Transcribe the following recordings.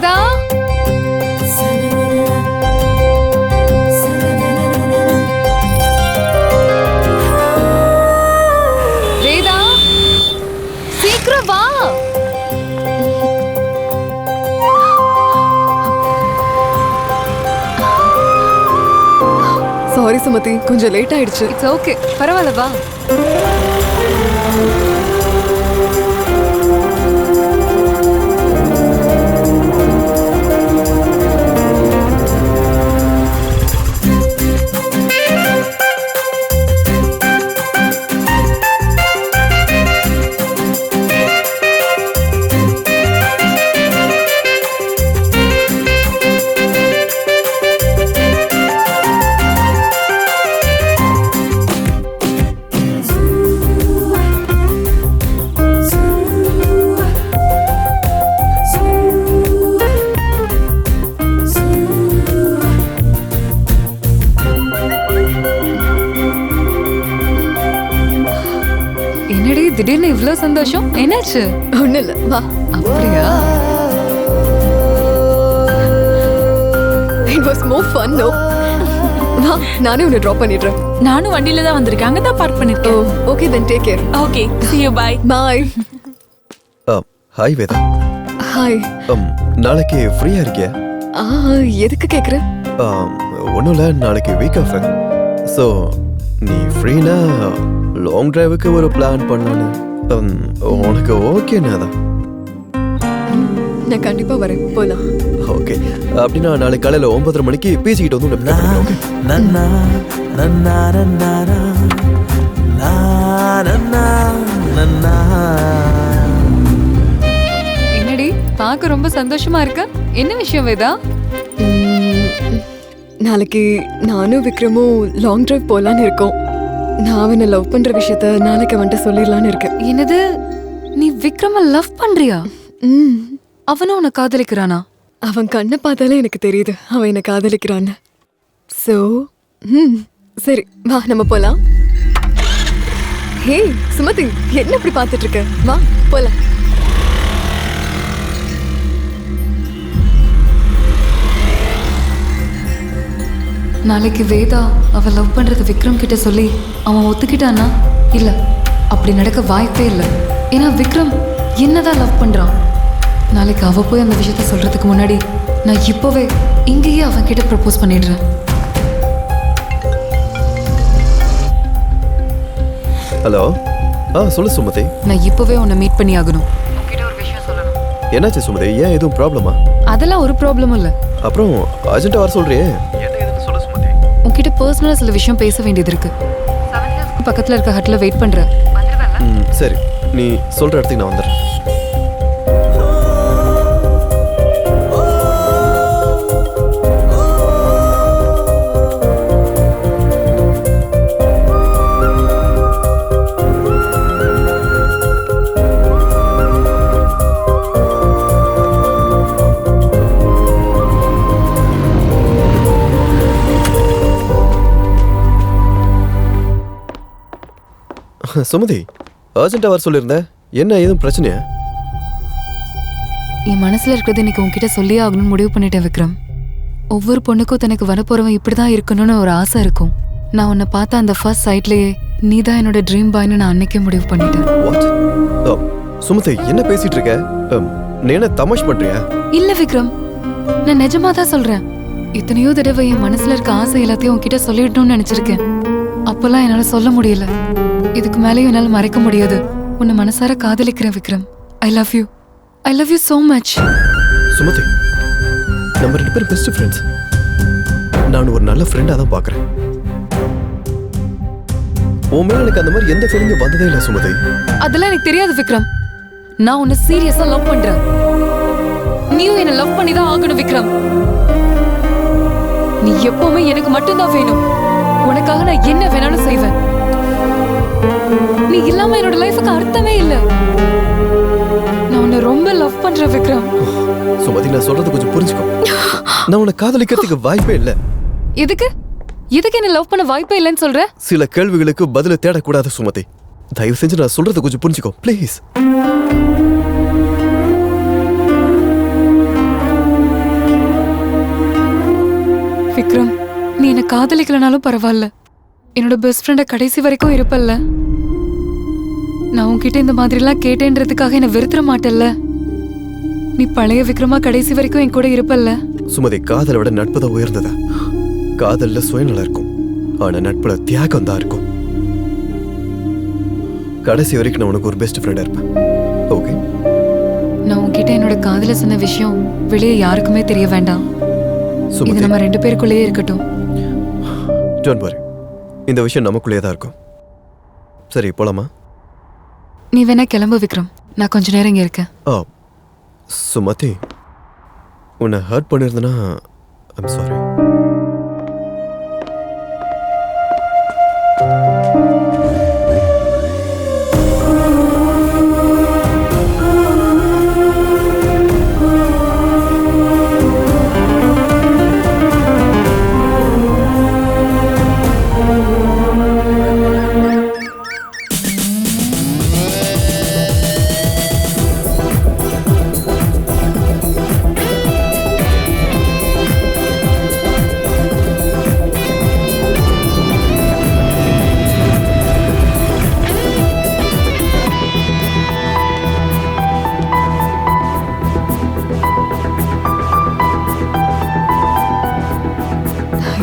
வேதா வேதா சீக்கிரம் வா. சாரி சுமதி, கொஞ்சம் லேட் ஆயிடுச்சு. இட்ஸ் ஓகே, பரவாயில்ல வா. என்னடி திடீர்னு இவ்ளோ சந்தோஷம், என்னாச்சு? ஒண்ணு இல்ல, வா. அப்படியா? It was more fun, no? வா, நானே உன்னை டிராப் பண்ணிடுறேன். நானும் வண்டியில தான் வந்திருக்கேன், அங்க தான் பார்க் பண்ணிருக்கேன். Okay, then take care. Okay, see you, bye. Bye. Hi Veda. Hi. நாளைக்கு ஃப்ரீயா இருக்கியா? எதுக்கு கேக்குற? ஒன்றும் இல்லை, நாளைக்கு வீக் ஆஃப். ஸோ நீ ஃப்ரீனா லாங் டிரைவுக்கு ஒரு பிளான் பண்ணலான்னு. உனக்கு ஓகேண்ணா தான்? நான் கண்டிப்பா வரேன், போலாம். ஓகே, அப்படின்னா நாளைக்கு காலையில் 9:30 மணிக்கு பேசிக்கிட்டு வந்து உன்னை pick up என்னடி பார்க்க ரொம்ப சந்தோஷமா இருக்க? என்ன விஷயம் வேதா? நாளைக்கு நானும் விக்ரமும் லாங் டிரைவ் போலான்னு இருக்கோம். நான் அவனை லவ் பண்ற விஷயத்த நாளைக்கு அவன்கிட்ட சொல்லிடலான்னு இருக்கேன். என்னது, நீ விக்ரம லவ் பண்றியா? அவனும் உன்னை காதலிக்கிறானா? அவன் கண்ணை பார்த்தாலே எனக்கு தெரியுது அவன் என்ன காதலிக்கிறான்னு. சோ சரி, வா நம்ம போலாம். ஹே சுமதி, என்ன இப்படி பார்த்துட்டு இருக்க? வா போலாம். நாளைக்கு வேதா அவ லவ் பண்றது விக்ரம் கிட்ட சொல்லி அவன் ஒத்துக்கிட்டானா? இல்ல, அப்படி நடக்க வாய்ப்பே இல்லை. ஏன்னா விக்ரம் என்னதான் லவ் பண்றான். நாளைக்கு அவ போய் அந்த விஷயத்த சொல்றதுக்கு முன்னாடி நான் இப்பவே இங்கேயே அவன் கிட்ட ப்ரப்போஸ் பண்ணிடுறேன். ஹலோ. சொல்லு சுமதி. நான் இப்பவே உன்னை மீட் பண்ணி ஆகணும். என்னாச்சு சுமதி, ஏன் எதுவும் ப்ராப்ளமா? அதெல்லாம் ஒரு ப்ராப்ளமும் இல்லை. அப்புறம் அர்ஜென்ட்டாக வர சொல்றியே? உன்கிட்ட பர்சனலா சில விஷயம் பேச வேண்டியது இருக்கு. பக்கத்துல இருக்க ஹட்ல வெயிட் பண்ற. சரி, நீ சொல்ற இடத்துக்கு நான் வந்துடுறேன். சுமதி, அர்ஜென்ட்டா வர சொல்லியிருந்த, என்ன ஏதும் பிரச்சனையா? என் மனசுல இருக்கிறது இன்னைக்கு உன்கிட்ட சொல்லியே ஆகணும்னு முடிவு பண்ணிட்டேன் விக்ரம். ஒவ்வொரு பொண்ணுக்கும் தனக்கு வரப்போறவன் இப்படிதான் இருக்கணும்னு ஒரு ஆசை இருக்கும். நான் உன்னை பார்த்த அந்த ஃபர்ஸ்ட் சைட்லயே நீதான் என்னோட ட்ரீம் பாய்னு நான் அன்னைக்கே முடிவு பண்ணிட்டேன். சுமதி, என்ன பேசிட்டு இருக்க? நீ என்ன தமாஷ் பண்றியா? இல்ல விக்ரம், நான் நிஜமா தான் சொல்றேன். எத்தனையோ தடவை என் மனசுல இருக்க ஆசை எல்லாத்தையும் உன்கிட்ட சொல்லிடணும்னு நினைச்சிருக்கேன். அப்பெல்லாம் என்னால சொல்ல முடியல. இதுக்கு மேலேயும் என்னால மறைக்க முடியாது. உன்னை மனசார காதலிக்கிறேன் Vikram. I love you. I love you so much. Sumathi, நம்ம 2 பேரும் பெஸ்ட் ஃப்ரெண்ட்ஸ். நான் ஒரு நல்ல ஃப்ரெண்டா தான் பார்க்கறேன். உன் மேல எனக்கு அந்த மாதிரி எந்த ஃபீலிங்கும் வந்ததே இல்லை சுமதி. அதெல்லாம் எனக்கு தெரியாது விக்ரம். நான் உன்னை சீரியஸா லவ் பண்றேன். நீயும் என்ன லவ் பண்ணி தான் ஆகணும் விக்ரம். நீ எப்பவுமே எனக்கு மட்டும்தான் வேணும். உனக்காக நான் என்ன வேணாலும் செய்வேன். நீ இல்லாம என்னோட லைஃபுக்கு அர்த்தமே இல்ல. நான் உன்னை ரொம்ப லவ் பண்றேன் விக்ரம். சுமதி, நான் சொல்றது கொஞ்சம் புரிஞ்சுக்கோ. நான் உன்னை காதலிக்கிறதுக்கு வாய்ப்பே இல்லை. எதுக்கு என்ன லவ் பண்ண வாய்ப்பே இல்லைன்னு சொல்ற? சில கேள்விகளுக்கு பதில தேடக்கூடாது சுமதி. தயவு செஞ்சு நான் சொல்றது கொஞ்சம் புரிஞ்சுக்கோ ப்ளீஸ். விக்ரம், நீ என்ன காதலிக்கலனாலும் பரவாயில்ல, என்னோட பெஸ்ட் ஃப்ரெண்ட கடைசி வரைக்கும் இருப்பல்ல. நான் உன்கிட்ட இந்த மாதிரிலாம் கேட்டேன்றதுக்காக என்ன வெறுத்துற மாட்டல்ல. நீ பழைய விக்ரமா கடைசி வரைக்கும் என் கூட இருப்பல்ல. சுமதி, காதலை விட நட்பு தான் உயர்ந்ததா? காதல்ல சுயநலம் இருக்கும், ஆனா நட்புல தியாகம் தான் இருக்கும். கடைசி வரைக்கும் நான் உனக்கு ஒரு பெஸ்ட் ஃப்ரெண்டா இருப்பேன். ஓகே? நான் உன்கிட்ட என்னோட காதல சொன்ன விஷயம் வெளியே யாருக்குமே தெரிய வேண்டாம். இது சுமதி, நம்ம 2 பேருக்குள்ளேயே இருக்கட்டும். டோன்ட் வரி, இந்த விஷயம் நமக்குள்ளேயே தான் இருக்கும். சரி, போலாமா? நீ வேணா கிளம்பு விக்ரம், நான் கொஞ்ச நேரம் இங்க இருக்கேன். சுமதி, உன்னை ஹர்ட் பண்ணியிருந்தேன்னா ஐம் சாரி.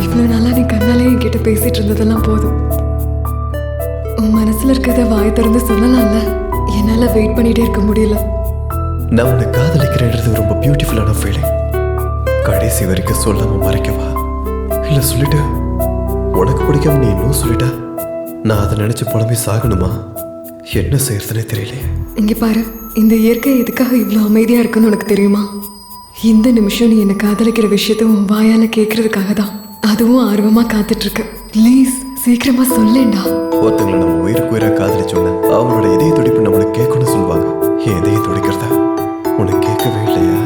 இவ்வளோ நாளா நீ கண்ணாலே என்கிட்ட பேசிட்டு இருந்ததெல்லாம் போதும். உன் மனசுல இருக்கிறத வாய் திறந்து சொல்லலாம்ல. என்னால வெயிட் பண்ணிட்டே இருக்க முடியல. நான் உன்னை காதலிக்கிறேன்றது ரொம்ப பியூட்டிஃபுல்லான ஃபீலிங். கடைசி வரைக்கும் சொல்லாம மறைக்கவா, இல்லை சொல்லிட்டு உனக்கு பிடிக்காம நீ இன்னும் சொல்லிட்ட, நான் அதை நினைச்சு புலம்பி சாகணுமா? என்ன செய்யறதுனே தெரியலையே. இங்க பாரு, இந்த இயற்கை எதுக்காக இவ்வளோ அமைதியா இருக்குன்னு உனக்கு தெரியுமா? இந்த நிமிஷம் நீ என்னை காதலிக்கிற விஷயத்த உன் வாயால கேட்கறதுக்காக தான். அதுவும் ஆர்வமா காத்துட்டு இருக்கு. ப்ளீஸ் சீக்கிரமா சொல்லேண்டா. ஒருத்தங்களை நம்ம உயிருக்கு உயிராக காதலிச்சோன்னா அவங்களோட இதய துடிப்பு நம்மளுக்கு கேட்கணும்னு சொல்லுவாங்க. என் இதயம் துடிக்கிறதா உனக்கு கேட்கவே இல்லையா?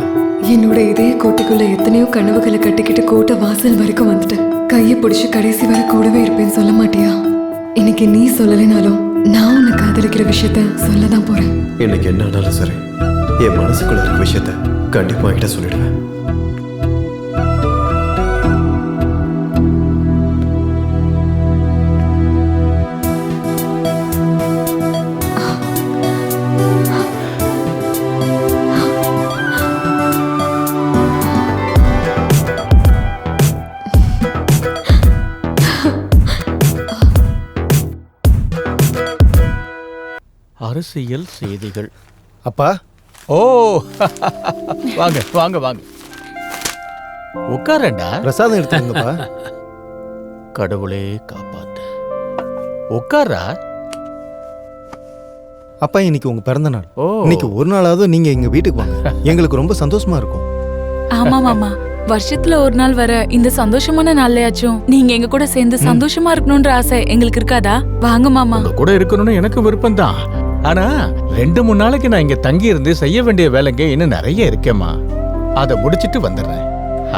என்னோட இதய கோட்டைக்குள்ள எத்தனையோ கனவுகளை கட்டிக்கிட்டு கோட்டை வாசல் வரைக்கும் வந்துட்டேன். கையை பிடிச்சி கடைசி வரை கூடவே இருப்பேன்னு சொல்ல மாட்டியா? இன்னைக்கு நீ சொல்லலைனாலும் நான் உன்னை காதலிக்கிற விஷயத்த சொல்லதான் போறேன். எனக்கு என்ன ஆனாலும் சரி, என் மனசுக்குள்ள இருக்க விஷயத்த கண்டிப்பா என்கிட்ட சொல்லிடுவேன். அரசியல் செய்திகள். அப்பா, ஓ வாங்க வாங்க வாங்க, உட்காரண்டா. பிரசாதம் எடுத்துங்கப்பா. கடவுளே காப்பாத்து. உட்காரா. அப்பா, இன்னைக்கு உங்க பிறந்த நாள். ஓ. இன்னைக்கு ஒரு நாளாவது நீங்க எங்க வீட்டுக்கு வாங்க. எங்களுக்கு ரொம்ப சந்தோஷமா இருக்கும். ஆமா மாமா, வருஷத்துல ஒரு நாள் வர இந்த சந்தோஷமான நாள்லயாச்சும் நீங்க எங்க கூட சேர்ந்து சந்தோஷமா இருக்கணும்ன்ற ஆசை எங்களுக்கு இருக்காதா? வாங்க மாமா. உங்க கூட இருக்கணும்னு எனக்கு விருப்பம் தான். ஆனா 2-3 நாளைக்கு நான் இங்க தங்கி இருந்து செய்ய வேண்டிய வேலைங்க இன்னும் நிறைய இருக்கேம்மா. அதை முடிச்சிட்டு வந்துடுறேன்.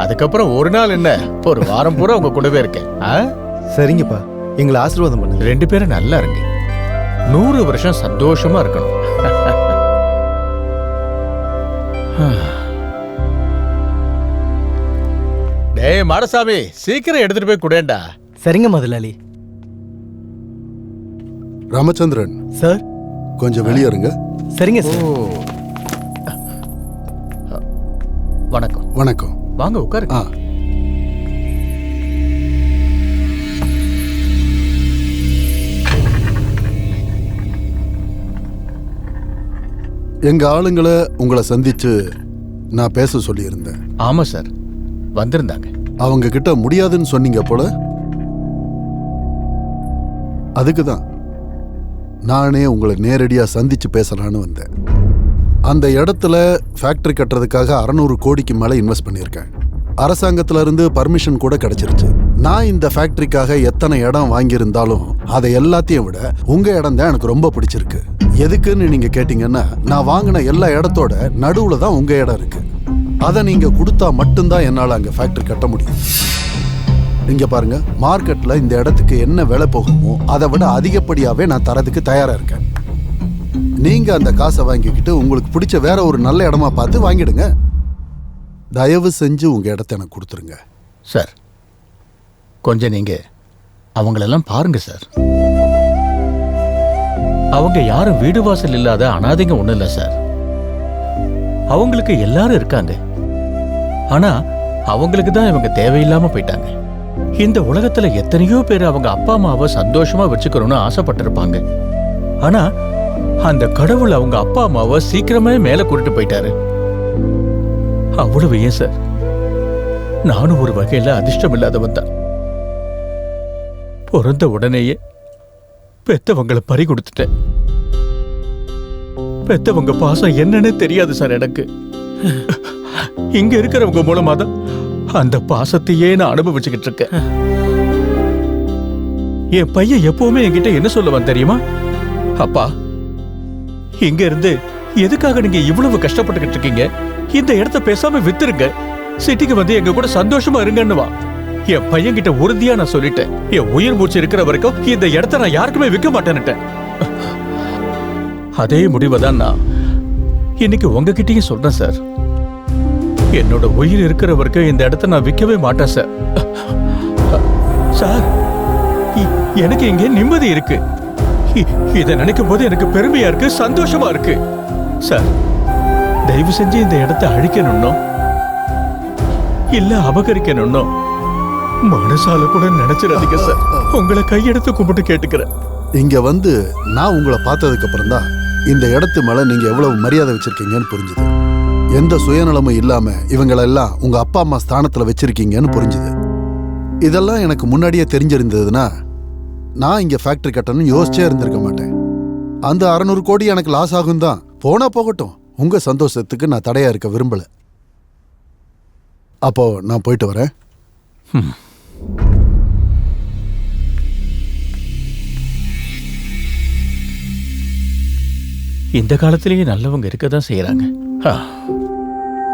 அதுக்கப்புறம் ஒரு நாள் என்ன, ஒரு வாரம் பூரா உங்க கூடவே இருக்கேன். சரிங்கப்பா, எங்களை ஆசீர்வாதம் பண்ணுங்க. 2 பேரும் நல்லா இருங்க. 100 வருஷம் சந்தோஷமா இருக்கணும். டேய் மாடசாமி, சீக்கிரம் எடுத்துட்டு போய் குடேண்டா. சரிங்க முதலாளி. ராமச்சந்திரன் சார். கொஞ்சம் வெளியே இருங்க. சரிங்க சார். வணக்கம். வணக்கம். வாங்க உட்காருங்க. எங்க ஆளுங்களை உங்களை சந்திச்சு நான் பேச சொல்லியிருந்தேன். ஆமா சார், வந்திருந்தாங்க. அவங்க கிட்ட முடியாதுன்னு சொன்னீங்க போல. அதுக்கு தான் நானே உங்களை நேரடியா சந்திச்சு பேசலான்னு வந்தேன். அந்த இடத்துல ஃபேக்டரி கட்டுறதுக்காக 600 கோடிக்கு மேல இன்வெஸ்ட் பண்ணியிருக்கேன். அரசாங்கத்துல இருந்து பர்மிஷன் கூட கிடைச்சிருச்சு. நான் இந்த ஃபேக்டரிக்காக எத்தனை இடம் வாங்கியிருந்தாலும் அதை எல்லாத்தையும் விட உங்க இடம் தான் எனக்கு ரொம்ப பிடிச்சிருக்கு. எதுக்குன்னு நீங்க கேட்டீங்கன்னா, நான் வாங்கின எல்லா இடத்தோட நடுவுல தான் உங்க இடம் இருக்கு. அதை நீங்க கொடுத்தா மட்டும்தான் என்னால அங்க ஃபேக்டரி கட்ட முடியும். இங்க பாருங்க, மார்க்கெட்ல இந்த இடத்துக்கு என்ன விலை போகுமோ அதை விட அதிகப்படியாவே நான் தரதுக்கு தயாரா இருக்கேன். நீங்க அந்த காசை வாங்கிக்கிட்டு உங்களுக்கு பிடிச்ச வேற ஒரு நல்ல இடமா பார்த்து வாங்கிடுங்க. தயவு செஞ்சு உங்க இடத்த எனக்கு கொடுத்துருங்க. சார், கொஞ்சம் நீங்க அவங்களெல்லாம் பாருங்க சார். அவங்க யாரும் வீடு வாசல் இல்லாத அனாதைங்க ஒண்ணும் இல்லை சார். அவங்களுக்கு எல்லாரும் இருக்காங்க. ஆனா அவங்களுக்கு தான் இவங்க தேவையில்லாம போயிட்டாங்க. இந்த உலகத்துல எத்தனையோ பேர் அவங்க அப்பா அம்மாவை சந்தோஷமா வச்சுக்கணும்னு ஆசைப்பட்டிருப்பாங்க. ஆனா அந்த கடவுள் அவங்க அப்பா அம்மாவை சீக்கிரமே மேல கூட்டிட்டு போயிட்டாரு. அவ்வளவு ஏன் சார், நானும் ஒரு வகையில அதிர்ஷ்டம் இல்லாதவன் தான். பிறந்த உடனேயே பெத்தவங்களை பறி கொடுத்துட்டேன். பெத்தவங்க பாசம் என்னன்னு தெரியாது சார் எனக்கு. இங்க இருக்கிறவங்க மூலமா தான் அந்த பாசத்தையே நான் அனுபவிச்சுக்கிட்டு இருக்கேன். என் பையன் எப்பவுமே என்கிட்ட என்ன சொல்லுவான் தெரியுமா? அப்பா, இங்க இருந்து எதுக்காக நீங்க இவ்வளவு கஷ்டப்பட்டுக்கிட்டு இருக்கீங்க? இந்த இடத்த பேசாம வித்துருங்க, சிட்டிக்கு வந்து எங்க கூட சந்தோஷமா இருங்கன்னுவா. என் பையன் கிட்ட உறுதியா நான் சொல்லிட்டேன், என் உயிர் மூச்சு இருக்கிற வரைக்கும் இந்த இடத்த நான் யாருக்குமே விற்க மாட்டேன்னுட்டேன். அதே முடிவை தான் நான் இன்னைக்கு உங்ககிட்டயும் சொல்றேன் சார். என்னோட உயிர் இருக்கிற வரைக்கும் இந்த இடத்த நான் விற்கவே மாட்டேன் சார். சார், எனக்கு இங்க நிம்மதி இருக்கு. இதை நினைக்கும் போது எனக்கு பெருமையா இருக்கு, சந்தோஷமா இருக்கு. சார், தயவு செஞ்சு இந்த இடத்தை அழிக்கணும்னோ இல்ல அபகரிக்கணும்னோ மனசால கூட நினைச்சிடாதீங்க சார். உங்களை கையெடுத்து கும்பிட்டு கேட்டுக்கிறேன். இங்க வந்து நான் உங்களை பார்த்ததுக்கு அப்புறம் தான் இந்த இடத்து மேல நீங்க எவ்வளவு மரியாதை வச்சிருக்கீங்கன்னு புரிஞ்சுது. எந்த சுயநலமும் இல்லாம இவங்களெல்லாம் உங்க அப்பா அம்மா ஸ்தானத்துல வச்சிருக்கீங்கன்னு புரிஞ்சுது. இதெல்லாம் எனக்கு முன்னாடியே தெரிஞ்சிருந்ததுன்னா நான் இங்க ஃபேக்டரி கட்டணும்னு யோசிச்சே இருந்திருக்க மாட்டேன். அந்த 600 கோடி எனக்கு லாஸ் ஆகும் தான். போனா போகட்டும், உங்க சந்தோஷத்துக்கு நான் தடையா இருக்க விரும்பல. அப்போ நான் போயிட்டு வரேன். இந்த காலத்திலேயே நல்லவங்க இருக்கதான் செய்யறாங்க.